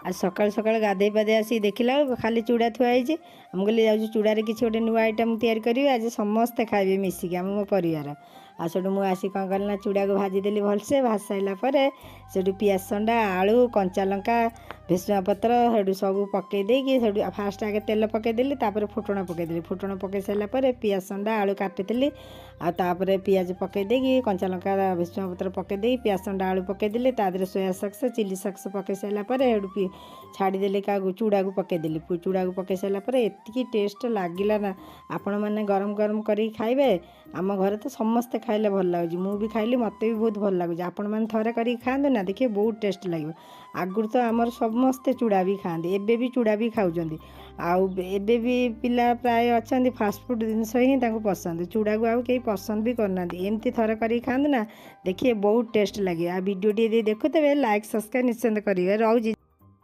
आज सकाल सकाल गाधे पाधे आसी देखला खाली चूड़ा थुआई मुझे जाऊँ चूड़ार किसी गोटे नुआ आइटम तैयारी करी आज समस्ते खाइबे मिसिकी आम मो परिवार आसू मुझे आसी कौन कल ना चूड़ा को भाजीदेली भलसे भाजी सारापर से पियाज संडा आलू कंचा लंका भेसुआ पत्र से सब पकईदेकी से फास्ट आगे तेल पकईदेली फुटण पकईदेली फुटण पकई सारापर पियाज संडा आलू काटिदेली आपर पियाज पकईदेकी कंचा लंका भेसुआ पत्र पकईदे पियाज संडा आलू पकईदेली तादे सोया सक्स चिली सक्स पकई सारापर हेडू छाड़देली क्या चूड़ा को पकईदेली चूड़ा को पकई सारापर एतिकी टेस्ट लगिला ना आपण मैंने गरम गरम कर खाइबे आम घर तो समस्ते खाइले भल लगुच मुझे खाइली मत भी बहुत भल लगुच आपण मैंने थरे कर खाते ना देखिए बहुत टेस्ट लगे आगुरी तो आमर समस्ते चूड़ा भी खाते एबे भी चूड़ा भी खाऊँ आबे भी पिला प्राय अच्छा फास्टफुड जिनस ही पसंद चूड़ा को कहीं पसंद भी करना एमती थरे कर खाते ना देखिए बहुत टेस्ट लगे आ वीडियो टी देखुते लाइक सब्सक्राइब निश्चिंत करेंगे रोज।